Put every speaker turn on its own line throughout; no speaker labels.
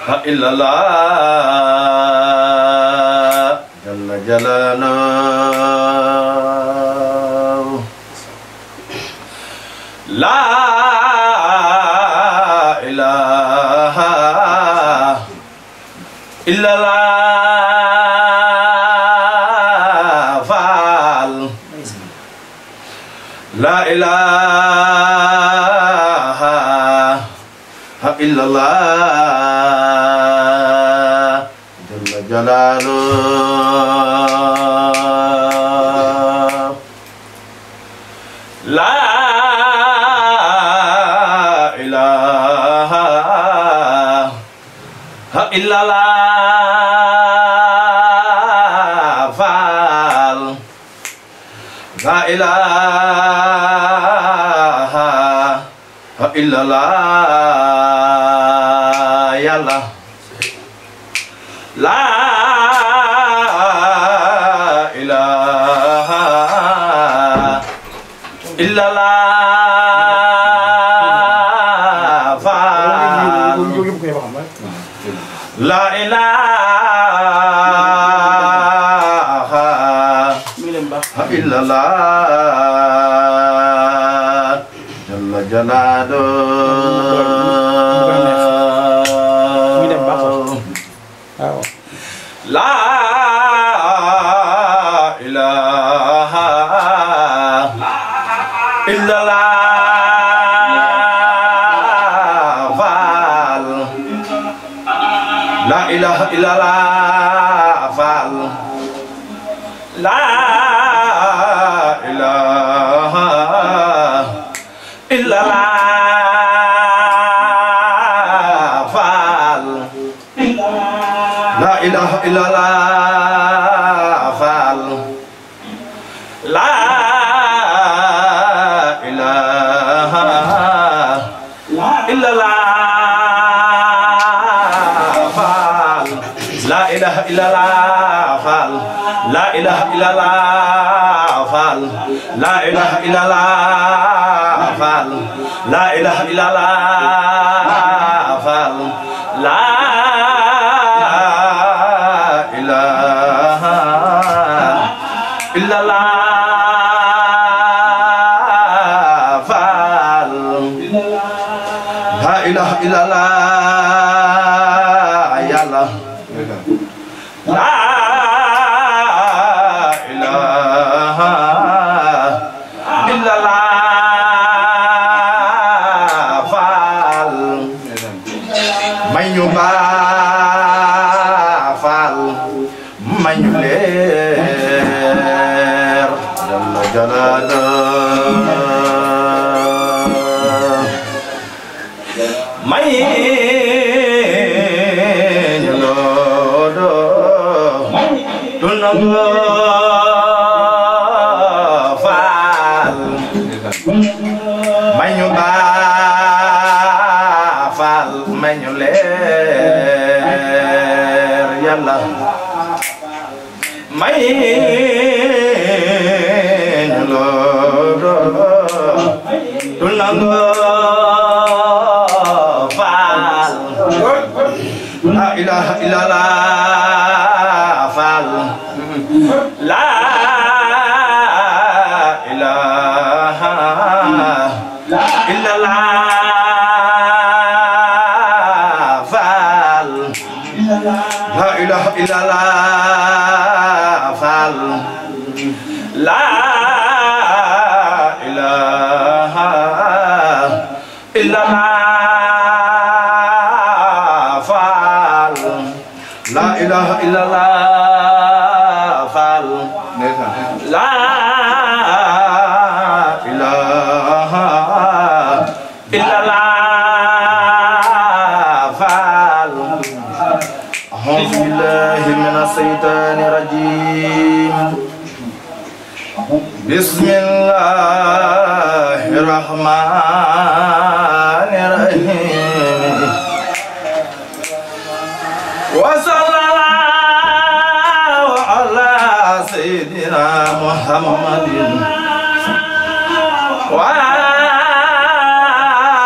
إلا الله جل جلاله لا إله إلا الله فعل لا إله إلا الله جل جلاله لا إله إلا الله فعل لا إله إلا الله يلا لا إله إلا الله فعل لا إله إلا الله جل جلاله لا إله إلا الله فعل لا إله إلا الله فعل لا إله إلا الله فعل لا إله إلا الله فعل لا إله إلا الله فعل لا إله إلا الله فعل لا إله إلا الله فعل لا إله إلا الله فعل لا إله إلا الله فعل لا إله إلا الله فعل لا إله إلا الله يلا لا إله إلا الله فعل من يبا فعل من يلير جل جلاله من يلودو دنو فعل من يبا فعل من يلير يلا من يلودو دنو فعل لا إله إلا الله فعل لا إله إلا الله فعل لا إله إلا الله فعل لا إله إلا الله فعل لا إله إلا الله فعل لا إله إلا الله فعل أعوذ بالله من الشيطان الرجيم بسم الله الرحمن الرحيم وصلى الله على سيدنا محمد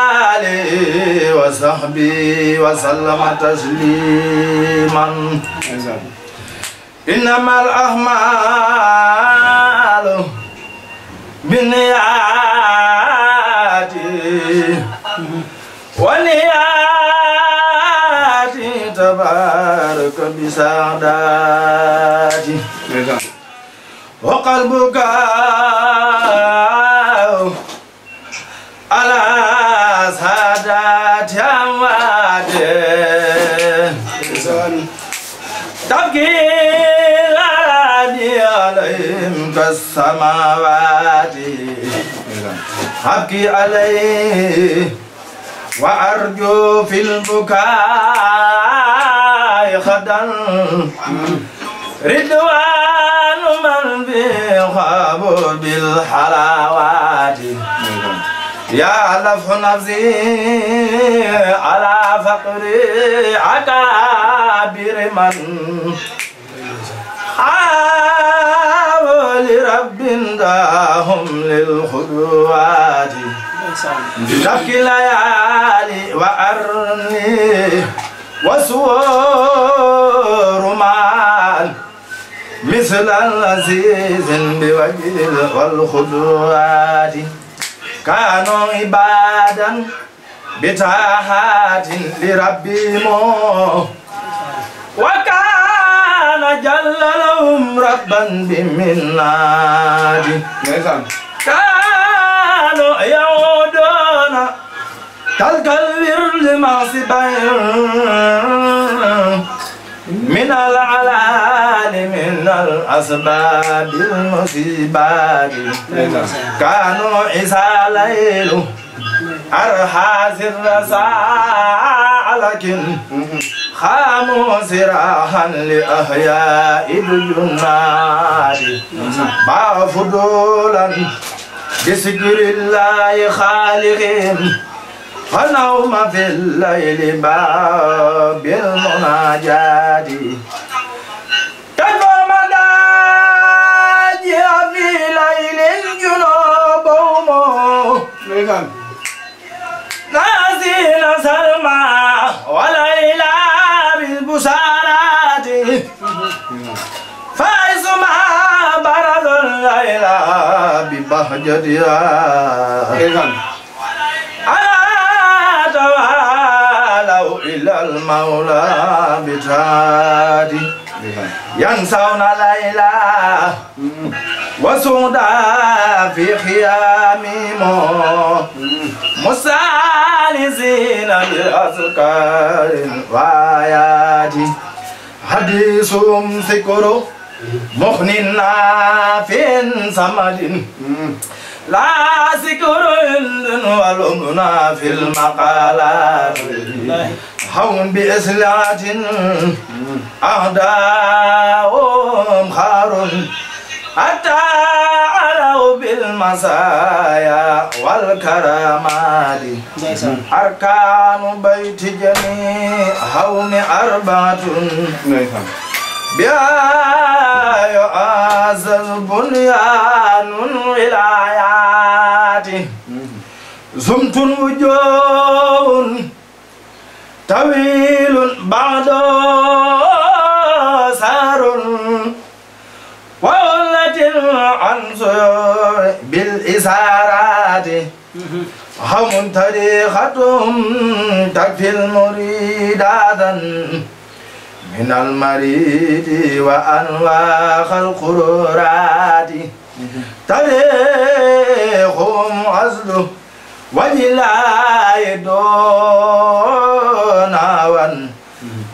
وآله وصحبه وصحبه وسلم تسليما إنما الأعمال بالنيات ونيات تبارك بسعادتي وقلبك على سادات أمواته تبكي عليهم كالسماوات أبكي عليه وأرجو في البكاء خدا رضوان من بخاب بالحلاوات يا لفح نفسي على فقري عكابر من حاول رب داهم للخدوات تبكي ليالي وأرني وسور مال مثل العزيز بوجه والخدوات كانوا عبادا بتاهات لربهم وكان جل لهم ربا بمناد كانوا يعودون تلك الورد معصبين من العلال من الأسباب المصيبات كانوا عسى ليل أرحى الرساء لكن خاموا سراحا لأحياء الجنات ما فضولا بذكر الله خالقهم فنوم في الليل باب المناجات تقوم داجع في ليل جنوبهم نازين سلمى وليلى بالبشارات فايزما برد الليلى ببهجتها توالوا إلى المولى بتادي ينسون ليلى وسودا في خيامهم مسالسين بالأذكار وآيات حديثهم ذكر مخننا في صمد لا ذكر ولمنا في المقالات هون بإسلات أعداؤهم خار حتى علوا بالمسايا والكرامات أركان بيت جميع هون أربعة بها يعزز بنيان الولايات زمت وجوه طويل بعد سار وولت العنصر بالإسارات هم طريقتهم تكفي المريد من المريد وأنواع القرورات تاريخهم أصله وجلاء دوناوان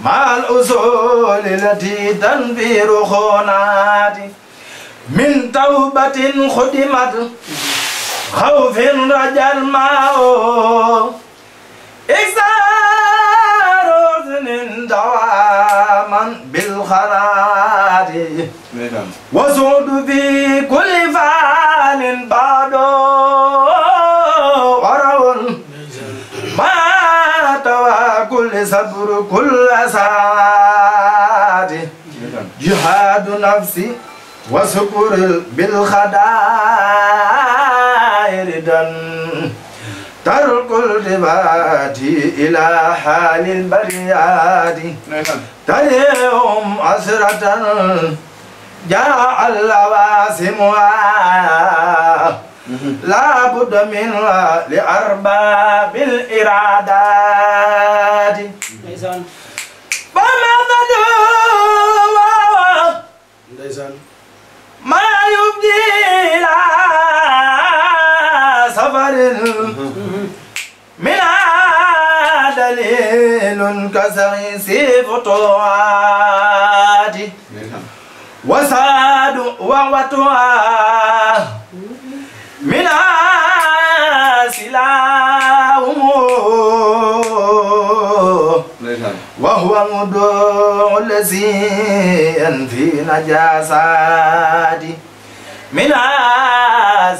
مع الأصول التي تنفير خونات من توبة خدمت خوف رجا الماء إكسار حزن دواما بالخرات وسود في كل فعل بعد ورون ما توا كل صبر كل ساعات جهاد نفسي وسكر بالخدائر دن ترك الربات إلى حال البريات تريهم أسرة جاء اللواسمها لا بد منها لأرباب الإرادات ما يبدي لا سفر من دليل كسيس فتوات وساد ووتوا من سلاهم وهو مدعو الذي في نجاسات من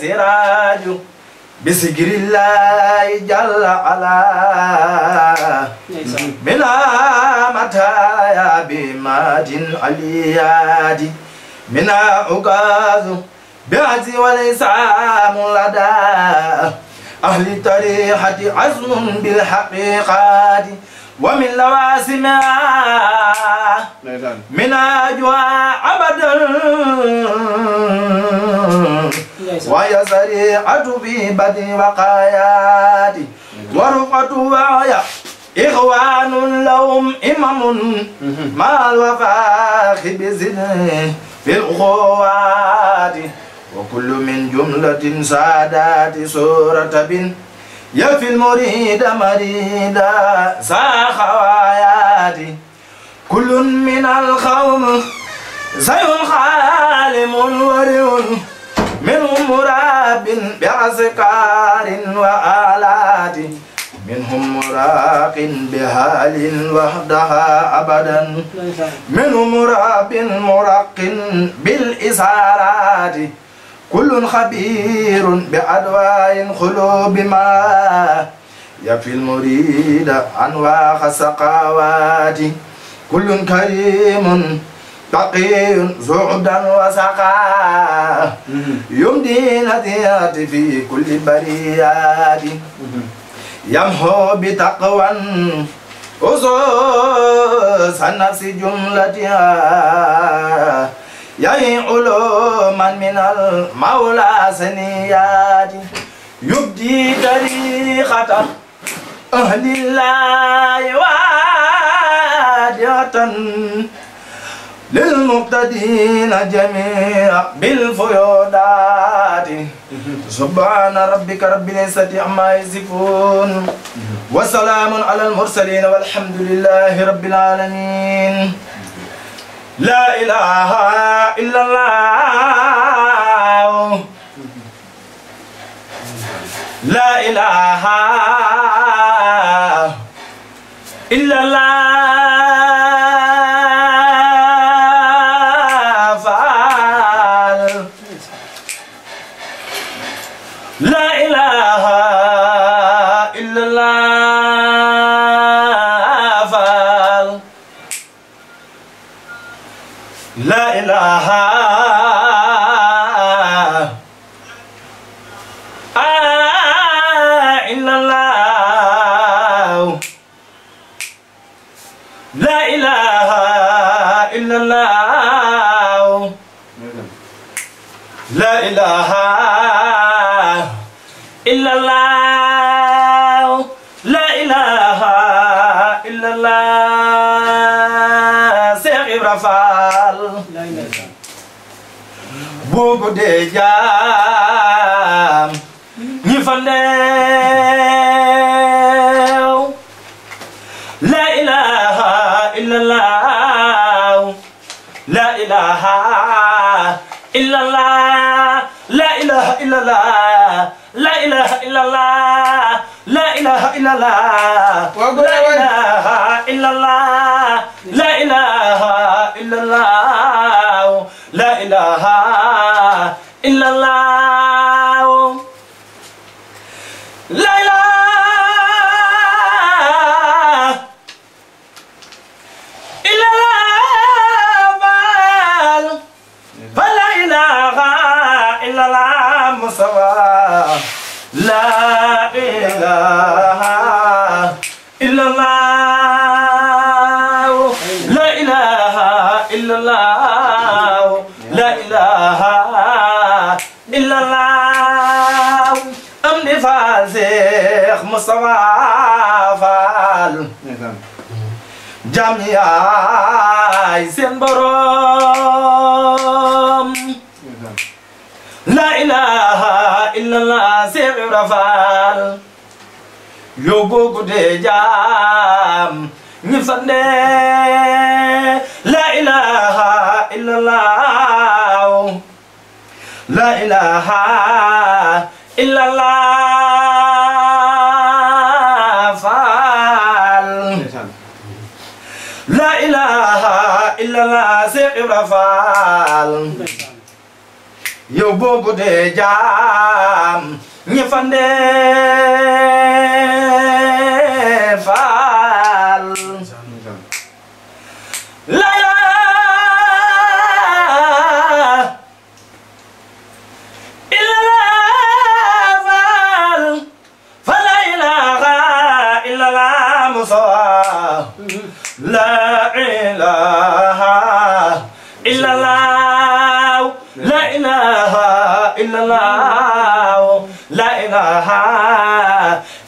سراج بسجر الله جل على من متايا بمات عليات من أقاذ بعز ولسام لدى أهل طريحة عزم بالحقيقات ومن لواسمها من أجواء أبدا وهي سريعة في بدء وقايات ورفقة وعيا إخوان لهم إمام مع الوفاق بزن في الأخوات وكل من جملة سادات سورة بن يفي المريد مريدا ساخوايات كل من القوم زي خالم ورع منهم مراب بعسكار وآلات منهم مراق بهال وحدها أبدا منهم مراب مرق بالإسارات كل خبير بأدواء خلوب ما يفي المريد أنواع سقاوات كل كريم تقي زهدا وسقا يمدي نذيات في كل بريات يمحو بتقوى أسوس النفس جملتها يهي علوما من المولى سنيات يبدي طريقة أهل الله وادية للمقتدين جميعا بالفيودات سبحان ربك رب العزة عما يصفون وسلام على المرسلين والحمد لله رب العالمين. لا إله إلا الله لا إله إلا الله فعل لا إله إلا الله فعل لا إله إلا الله لا إله إلا الله لا إله إلا الله لا إله إلا الله Seex Ibra Faal buubu dee jaam ñi fa neew la ilaha illallah la ilaha illallah la ilaha illallah la ilaha illallah la ilaha illallah la ilaha illallah la ilaha illallah la ilaha illallah la ilaha illallah fa la ilaha illallah musawa la إله إلا الله لا إله إلا الله لا إله إلا الله أمني فازخ مصطفى فال جامعي سين بروم لا إله إلا الله سيف رفال يوبو كدي جام نفسنا لا إله إلا الله لا إله إلا الله فال لا إله إلا الله سيف رفال يوبو كدي جام نفسنا فال لا إله إلا الله فال فلا إله إلا الله مصوى لا إله إلا الله لا إله إلا الله لا إله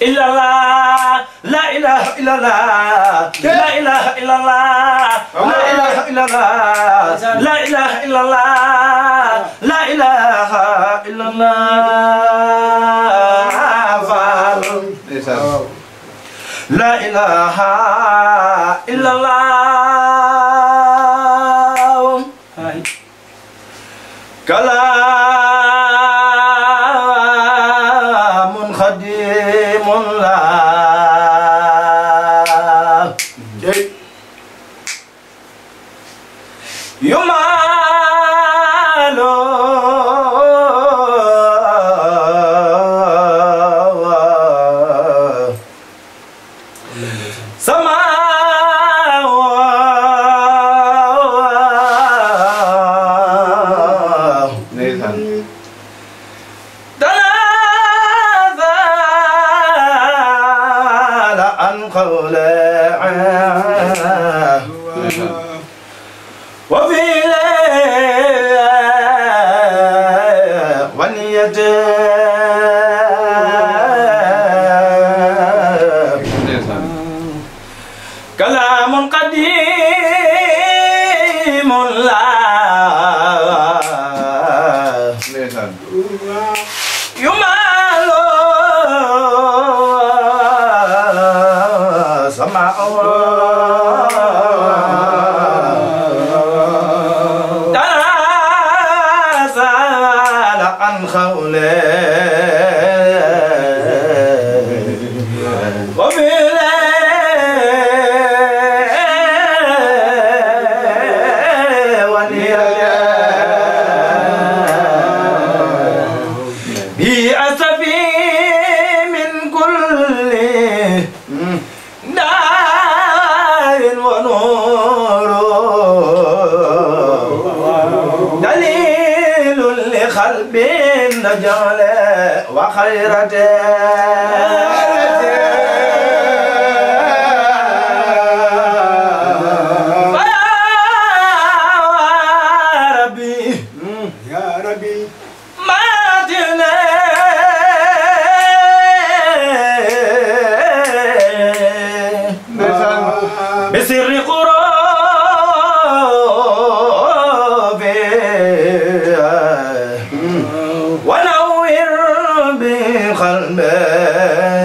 إلا الله لا إله إلا الله لا إله إلا الله لا إله إلا الله لا إله إلا الله لا إله إلا الله لا إله إلا الله كلام خديم الله يمال وفي ونية كلام قديم لا يمال سماء عن خولي بأسفي من كل دار ونور دليل لقلب نجل وخيرته بسر قرابي ونور بقلبي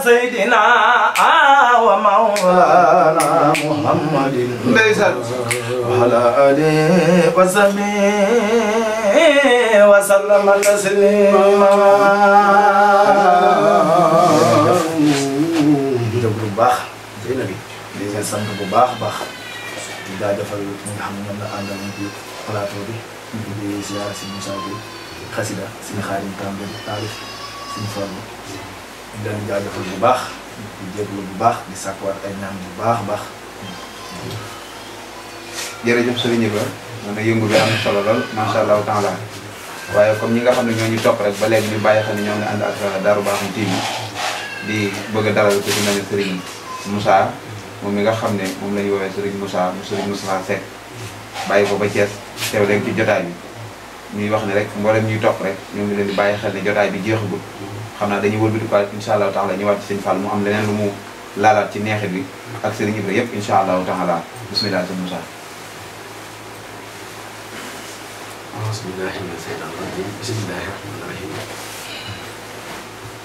سيدنا ومولانا محمد وعلى آله وصحبه وسلم تسليما bu baax day na bi di leen sant bu baax a baax di jaajëfal ñi nga xam ne ñoom la àndal ci plateau bi di siyaara si Moussa bi xasida suñu Xaadim Tambe taalif suñu forme di leen jaajëfal bu baax di jégalu bu baax di sàkkuwaat ay ñaan bu baax a baax.
jërëjëf Serigne Ibra man na yëngu bi am solo lool macha allahu taala waaye comme ñi nga xam ne ñoo ñu topp rek ba léegi ñu bàyyi xel ne ñoo ngi ànd ak Darou Bakhoum TV di bëgg a dalal ko ci mel ne Serigne Moussa moom mi nga xam ne moom la ñu woowee Serigne Moussa mu Serigne Moussa Seck bàyyi ko ba Thiès teew leen ci jotaay bi ñuy wax ne rek mboolem ñuy topp rek ñoo ngi leen di bàyyi xel ne jotaay bi jeexagul xam naa dañuy wëlbati ko incha allahu taala ñëwaat ci Serigne Fall mu am leneen lu mu laalaat ci neexit bi ak Serigne Ibra yëpp incha allahu taala bismillah Serigne Moussa.
bismillahi mina seytaani rajiim bismillahi rahmaani rahiim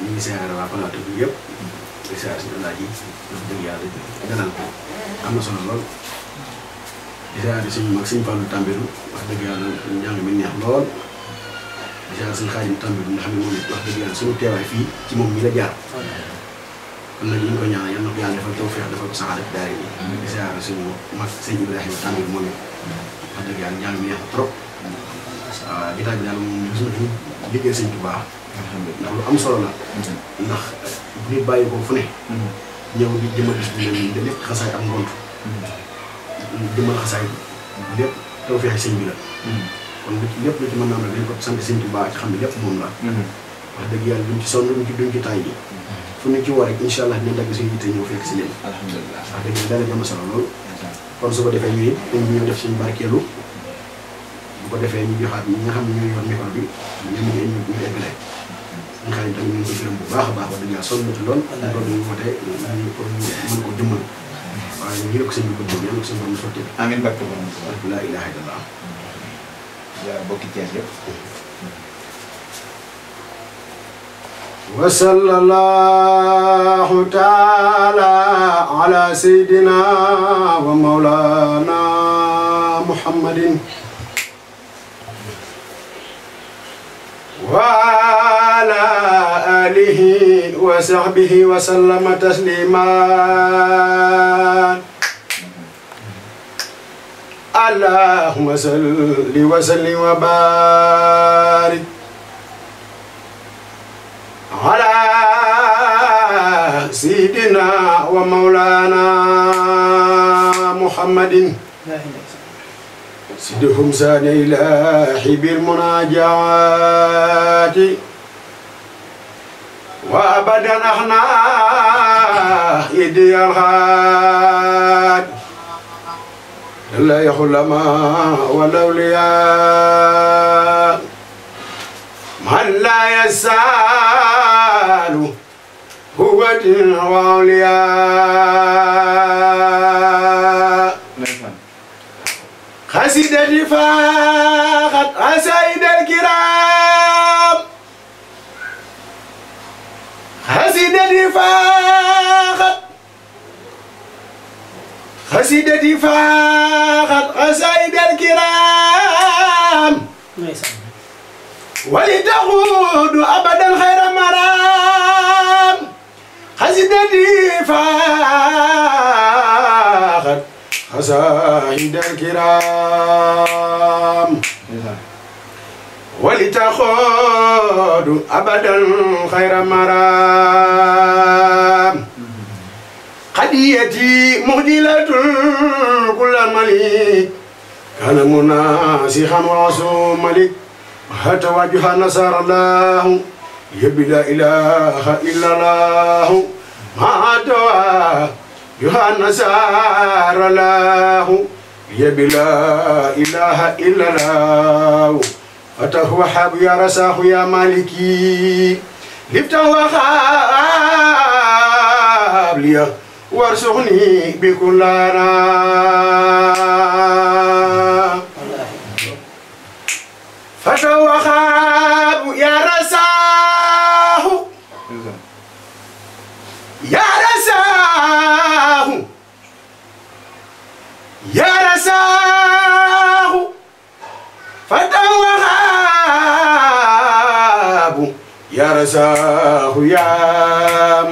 ñu ngi siyaare waa plateau bi yëpp di siyaare suñu laaj yi wax dëgg yàlla dalal ko am na solo lool di siyaare suñu mag suñu Fallou Tambédou wax dëgg yàlla njàng mi neex lool di siyaare suñu Xaadim Tambédou nga xam ne moom it wax dëgg yàlla suñu teewaay fii ci moom mi la jaar kon nag ñu ngi ko ñaanal yal na ko yàlla defal tawfeex defal ko saxaar ak daara yi di siyaare suñu mag sëñ Ibrahima Tambédou moom it wax dëgg yàlla njàng mi neex na trop waaw jotaay bi daal moom gis nga liggéey sëñ Tuubaa ndax lu am solo la ndax nit bàyyi ko fu ne ñëw di jëmal bis bi leen da lépp xasaay ak ngont jëmal xasaay lépp taw feexi sëñ bi la kon lépp lu ci mën naa am dañ ko sant sëñ Tuubaa ci xam ne lépp moom la wax dëgg yàlla duñ ci sonn duñ ci taay ji fu ñu ci woo rek incha allah dinañ dagg suñu yitte ñëw fekk si leen alhamdulilah wax dëgg yàlla dana am solo lool kon su ko defee ñu it dañ ñëw def suñu barkeelu bu ko defee ñu joxaat ñi nga xam ne ñooy yor micro bi ñoom ñu eggale ñu xam ne tamit ñu ngi koy gërëm bu baax a baax wax dëgg yàlla sonn na ci lool loolu dañu woote pour ñu mën ko jëmmal waaye ñu ngi ko sëñ bi bëgg yàlla ko sëñ bi sotti
amiin barke
laa ilaaha illallah
yaa bokki Thiès yëpp
wa sallallahu taala ala sayyidina wa mawlana muhammadin wa ala alihi wa sahbihi wa sallama tasliman allahumma salli wa sallim wa barik ala sayyidina wa mawlana muhammadin sidhum sana ilahi bil munajati wa abadan ahna idiyal had la yakhulama wa lawliya man la yasalu huwa din wa awliya خسيدتي فاقت أسايد الكرام خسيدتي فاقت أسايد الكرام ولتقود أبدا خير مرام خسيدتي فاقت خسائد الكرام ولتخوض أبدا خير مرام قديتي مهدلة كل ملك كان مناسخا وعصوم ملك حتى وجه نصر الله يبي لا إله إلا الله ما دعا يوحنا سار الله يبي لا إله إلا الله أتاه وحاب يا رساه يا مالكي لفته وخاب لي وارزقني بكل فتاه وخاب يا رساه يا رزاق يا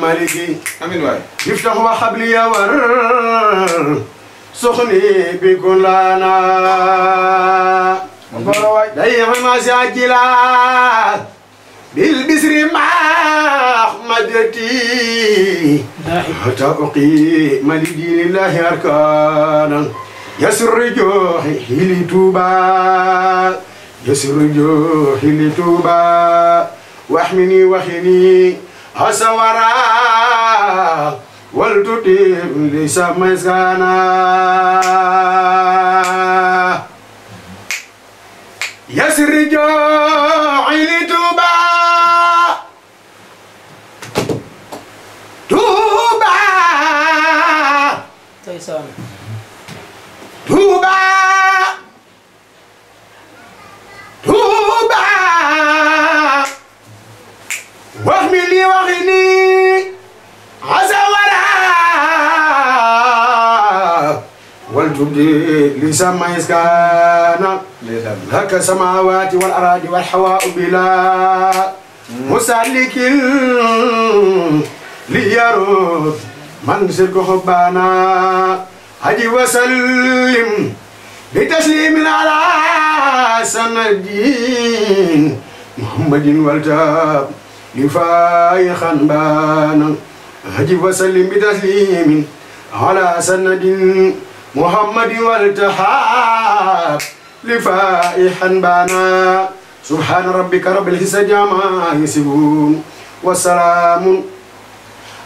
مالكي
amiin waay
يفتح وحبلي ور سخني بكل لنا دايما ما ساجلا بالبسر مع مدتي حتى أقيم لدين الله أركانا يسر جوحي لتوبا يسر جوحي لتوبا واحمني وحني أسورا والتتيم ليس مسكانا يسر جوحي لتوبا توبا توبا توبا واحملي وغني عزورا والجبدي لسما يسكانا لك السماوات والأراضي والحواء بلا مسلك ليرد من سلك حبانا هدي وسلم بتسليم على سندين محمد والتاب لفاي خنبانا هدي وسلم بتسليم على سند محمد والتحاب لفاء حنبانا سبحان ربك رب العزة عما يصفون والسلام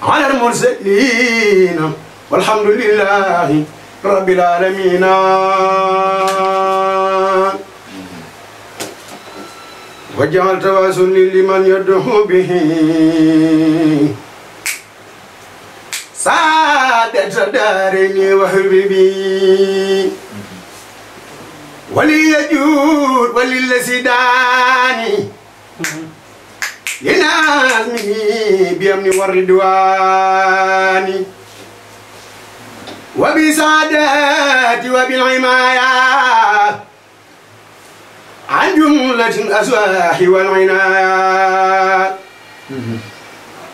على المرسلين والحمد لله رب العالمين وجعل توازن لمن يدعو به سعادة دارين وحبيبي ولي يجود وللسداني لنازمه بأمن والردوان وبسعادات وبالعماية عن جملة الأسواح والعنايات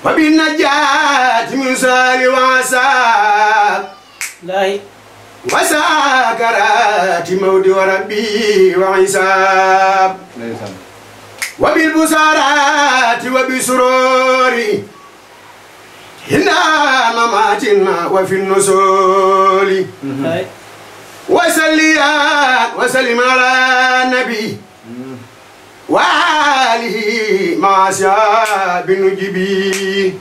وبالنجاة من سال وعساب وساكرات موت وربي وعساب وبالبصارات وبسروري هنا مماتنا وفي النسول وسليات وسلم على النبي وآله مع أصحاب النجبي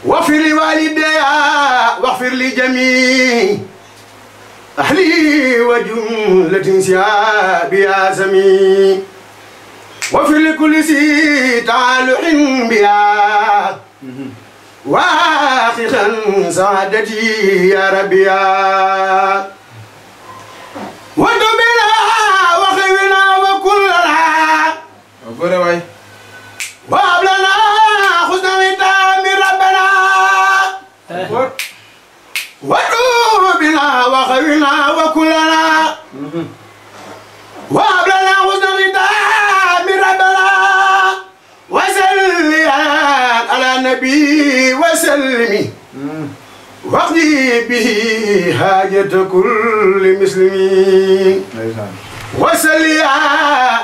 واغفر لوالدي واغفر لجميع أهلي وجملة سياب يا سمي واغفر لكل ذي تعالح بها واخخا سعادتي يا ربي وتبنا وخيرنا وكلنا وهب لنا حسن ختام ربنا وتوبنا وخيرنا وكلنا وهب لنا حسن ختام ربنا وسلم على النبي وسلم واقضي به حاجة كل مسلمين وسلم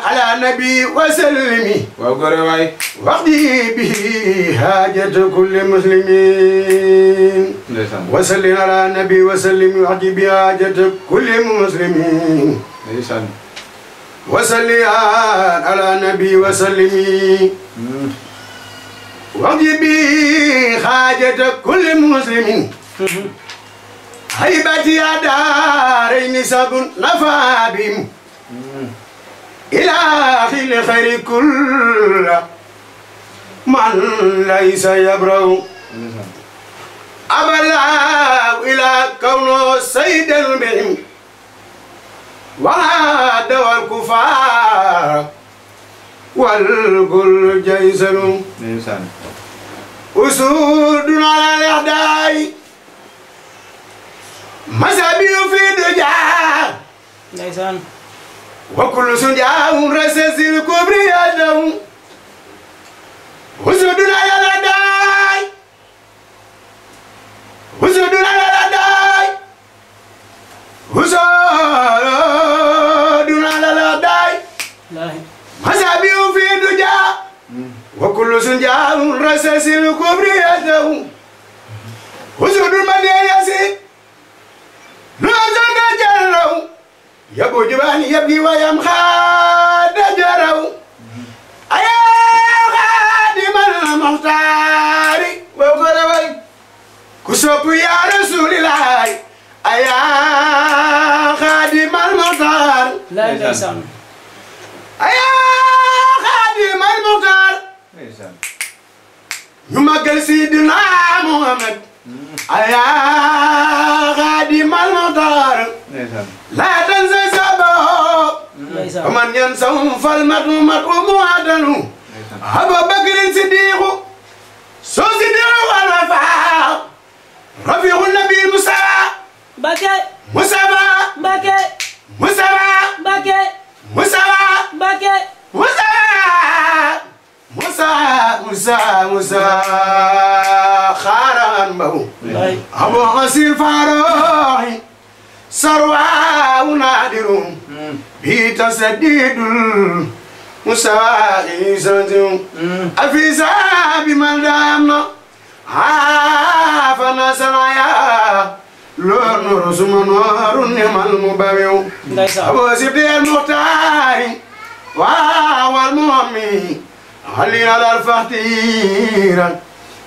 على النبي وسلم واقضي به حاجة كل مسلمين وسلم على النبي وسلم واقضي به حاجة كل مسلمين وسلم على النبي وسلم واقضي به حاجة كل مسلمين هيبتي يا دارين سب نفع بهم إلى خير كل من ليس يبرأ أبلغ إلى كونه سيد بهم وعاد والكفار والكل جيسن أسود على الأعداء مذهبي في دجا وكل سنجا رسس الكبر يدهم وسنجال رسس الكبر يده وزود المدين يسير لازم نجروا يبو جباني يبكي ويمخاد جروا أيا خادم المختار وقروي كسوب يا رسول الله أيا خادم المختار
لا يسام
أيا خادم المختار يمكن سيدنا محمد أيا خادم المختار لا تنسى سبب ومن ينسى فالمدمومة معدل أبو بكر صديق صديق والوفاء رفيق النبي موسى
بكي
موسى
بكي
موسى
بكي
موسى
بكي
موسى خاران بو أبو غسيل فاروحي سرواه نادر بتسديد مساعي سنتم أفيزا بمن دامنا عافنا سنايا لور نور سمنور نعم المباوي أبو سيدي المختار والمؤمن علينا على الفقير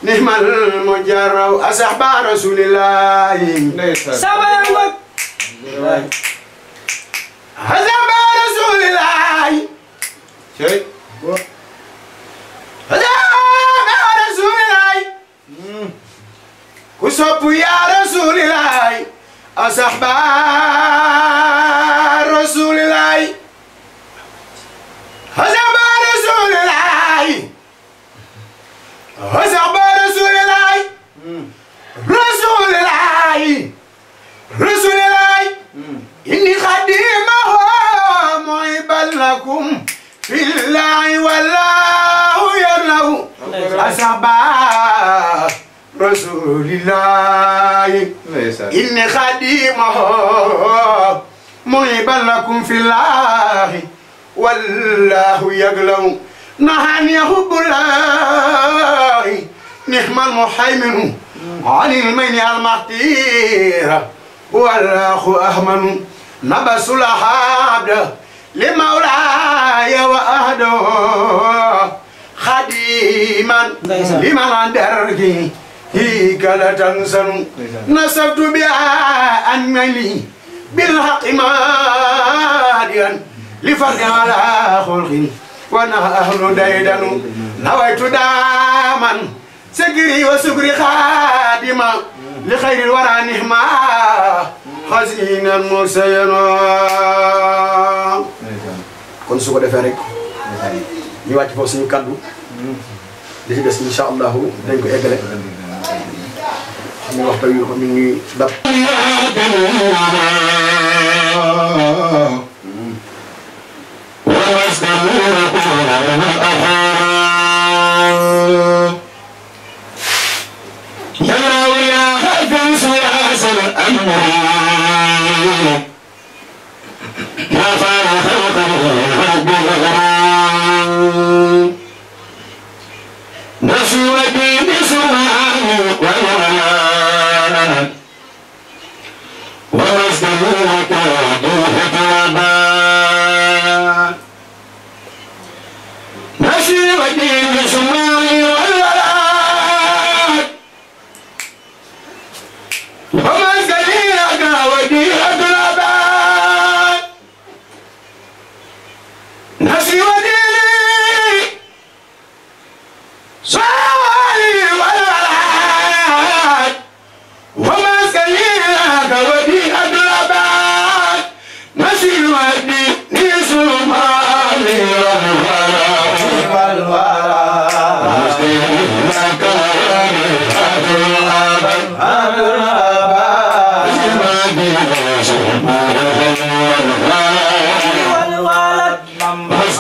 نعم المجرب أصحاب رسول الله
سبب
أصحاب رسول الله
شيء
أصحاب رسول الله كسب يا رسول الله أصحاب رسول الله أصحاب رسول الله أصحاب رسول الله رسول الله رسول الله إني خديمه معيبا لكم في الله والله يرله أصحاب رسول الله إني خديمه معيبا لكم في الله والله يقلو نهاني حب الله نعم المحيمن عن المين المختير والله أهمن نبس الحبد لمولاي وأهده خديما لمن درجي هيك لا تنسن نسبت بها أنني بالحق ماديا لفرق على خلق وانا أهل ديدن نويت داما سكري وسكري خادما لخير الورى نهما خزينا مرسينا kon su ko defee rek ñu wàcc foofu suñu kaddu li ci des incha allahu dañ ko eggale ñu waxtu yu ko mi ngi dab
Bamba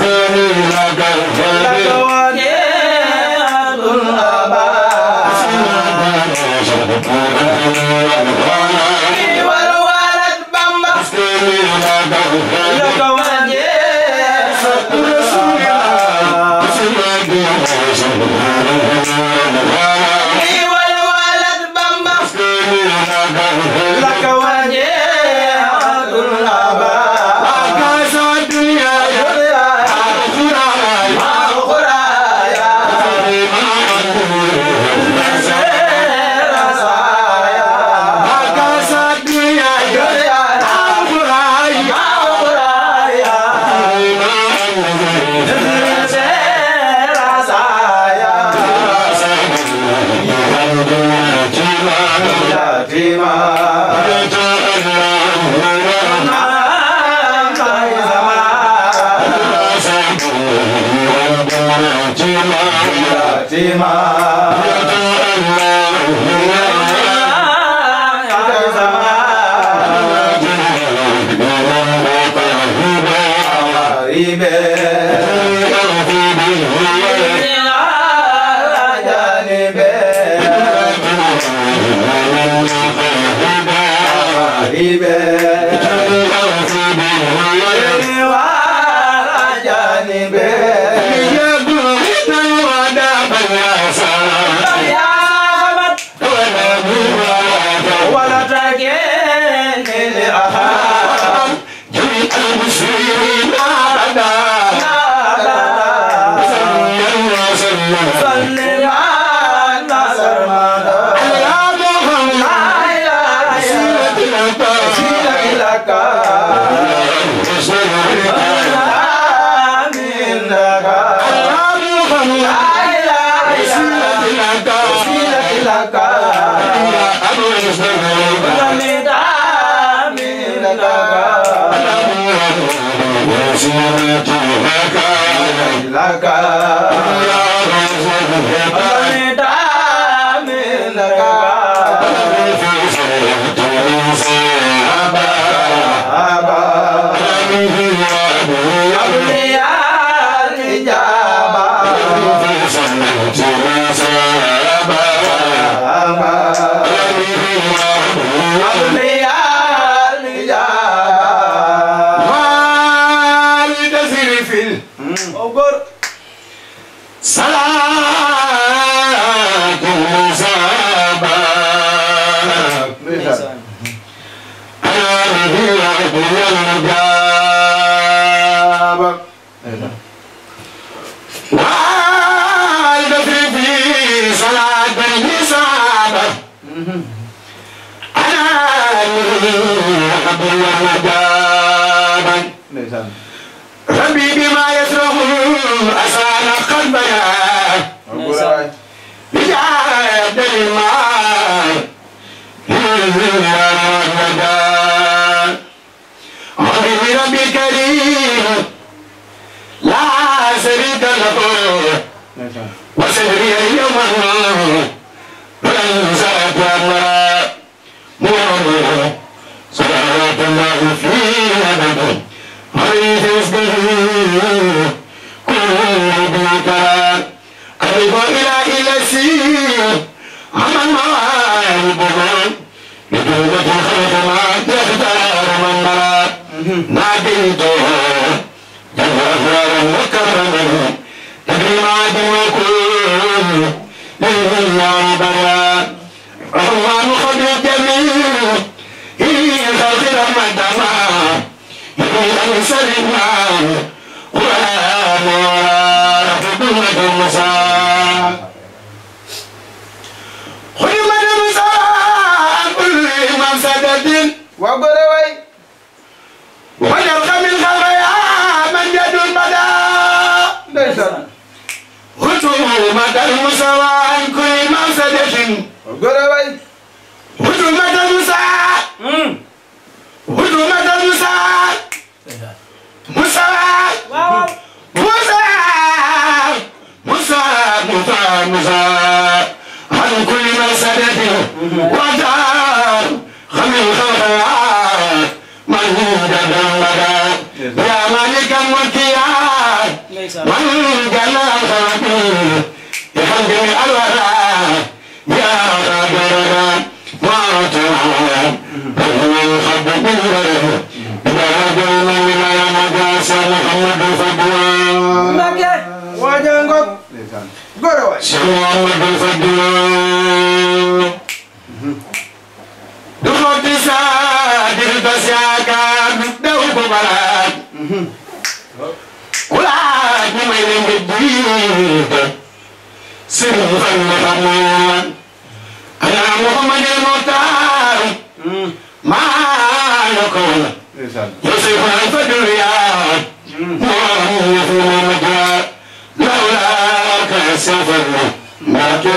Maka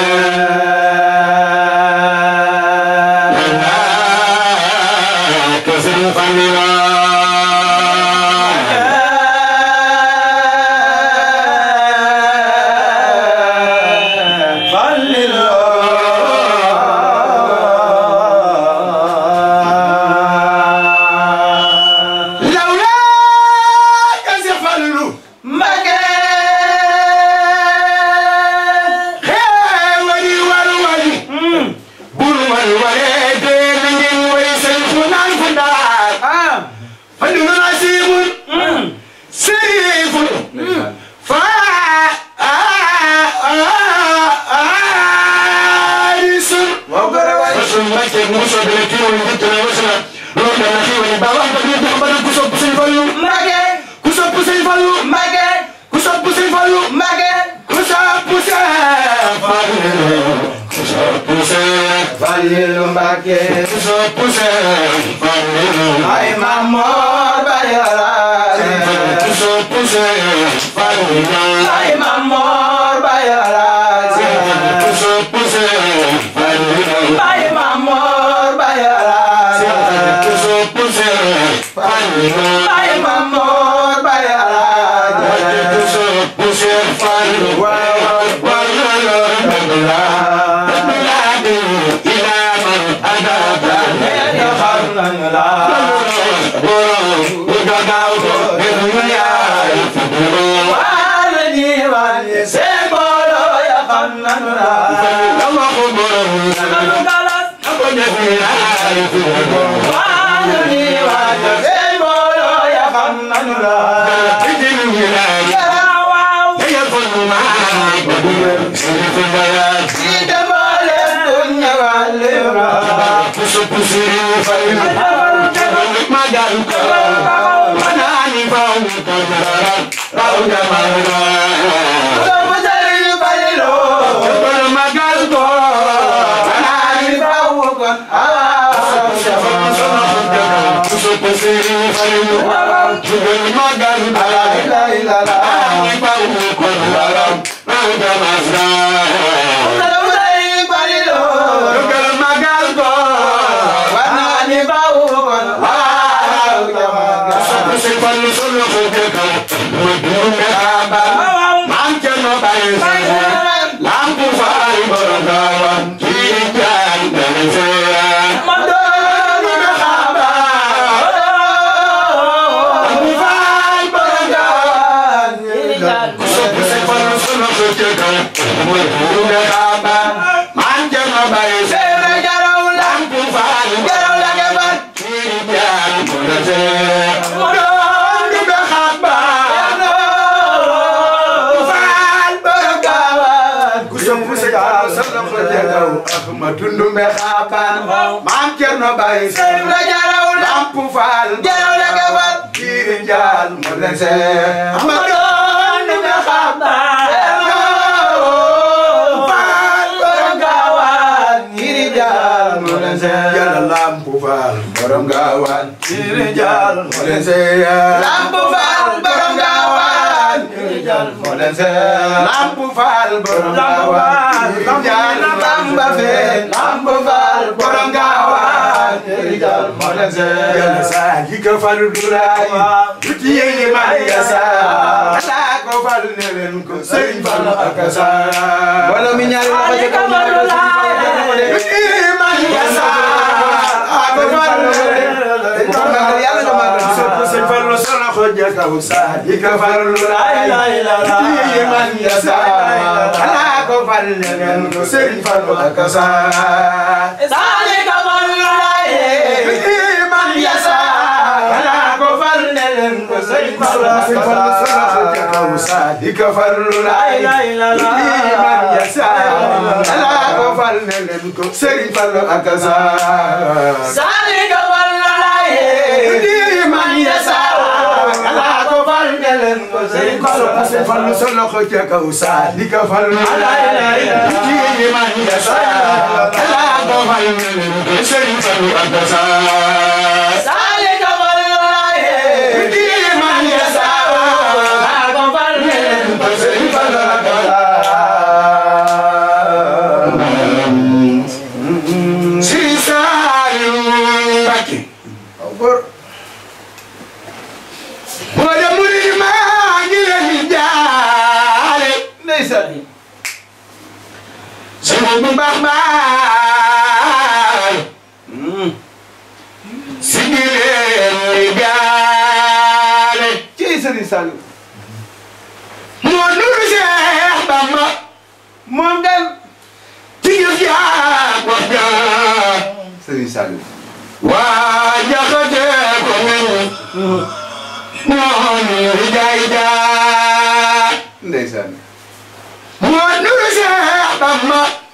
Rasul Mbacke mu soobee kii wala njëkk na wasala loolu dana kii wala ba wax dëgg yàlla ba ku sopp Sëñ Fallu Mbacke ku sopp Sëñ Fallu Mbacke ku sopp Sëñ Fallu Mbacke ku sopp Sëñ Fallu ku sopp Sëñ Fallu Mbacke ku sopp Sëñ Fallu ay Mamor Bayara ku sopp Sëñ Fallu ay Mamor Bayara ku sopp Sëñ Fallu ay Mamor Bayara ku sopp Sëñ Fallu ay Mamor Bayara ku sopp Sëñ Fallu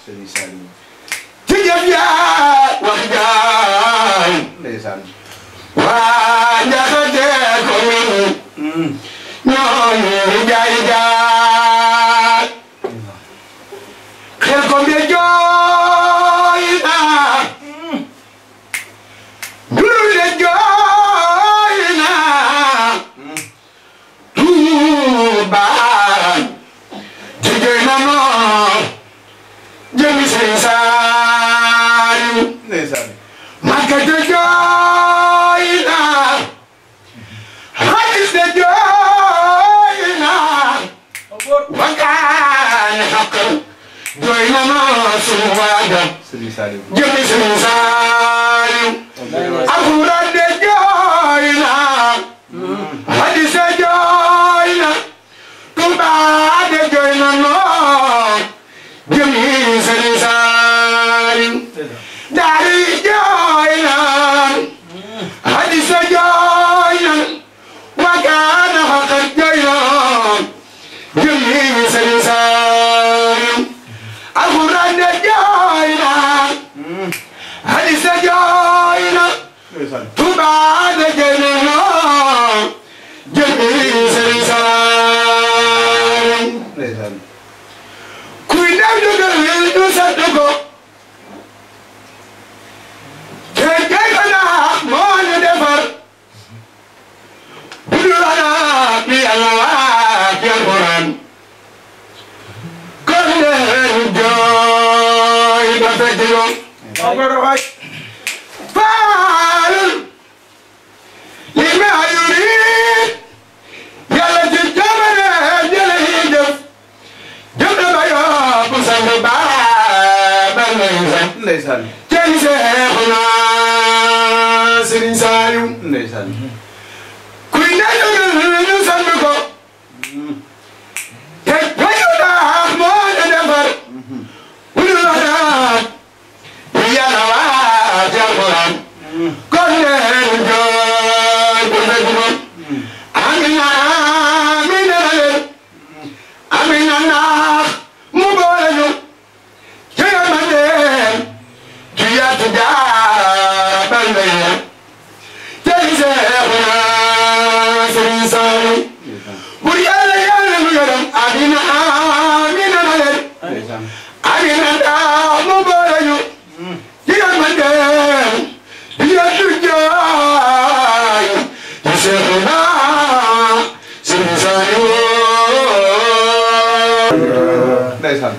Serigne Saliou ci jëf yaa
ndeysaan
waa njaxate ko min ñooñu jaay jaay xel ko mbe jooy na dulde jooy na Tuuba jigéen na noo jëmi seen Saaliw
ndeysaan
Makka de jooy na hadis de jooy na wakaane xaq jooy na noo sunu waada
Serigne Saliou
jëmi seen Saaliw alxuraan de jooy na hadis de jooy na Tuuba de jooy na noo jëmi seen Saaliw daari jooy na hadis de jooy na wakaana xaqat jooy na jëmi seen Saaliw alxuraan de jooy na hadis de jooy na
ndeysaan
Tuuba de jooy na jëmi seen Saaliw
ndeysaan
kuy dem jógal ñu sant ko te jëkk naa moo ñu defar bu dul ana bi Yàlla waa ci Alxuraan kon leen jooy ba fekk yoon faal li ma yurid Yàlla ci jamono jële yi jëf jëf na ba yóbbu sang ba lay sax
ndeysaan
kenn Seexuna Serigne Saliou
ndeysaan
kuy nekk ñu sant ko te bañu daax moo ñu defar bu dul wanaat bu Yàlla waa ci Alxuraan kon leen jooy bu fekk moom amina amina na leen amina naax mu boole ñu ci yërmande ci yaatu jaabal na yéen tey Seexuna Serigne Saliou bur Yàlla Yàlla nu yërëm amina amina na leen
ndeysaan
amina naax mu boole ñu ci yërmande ci yaatu jaay ci Seexuna Serigne Saliou
ndeysaan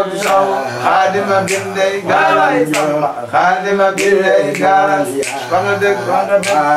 Xaadima bindey garan Xaadima bindey garan wax nga dëgg wax nga dëgg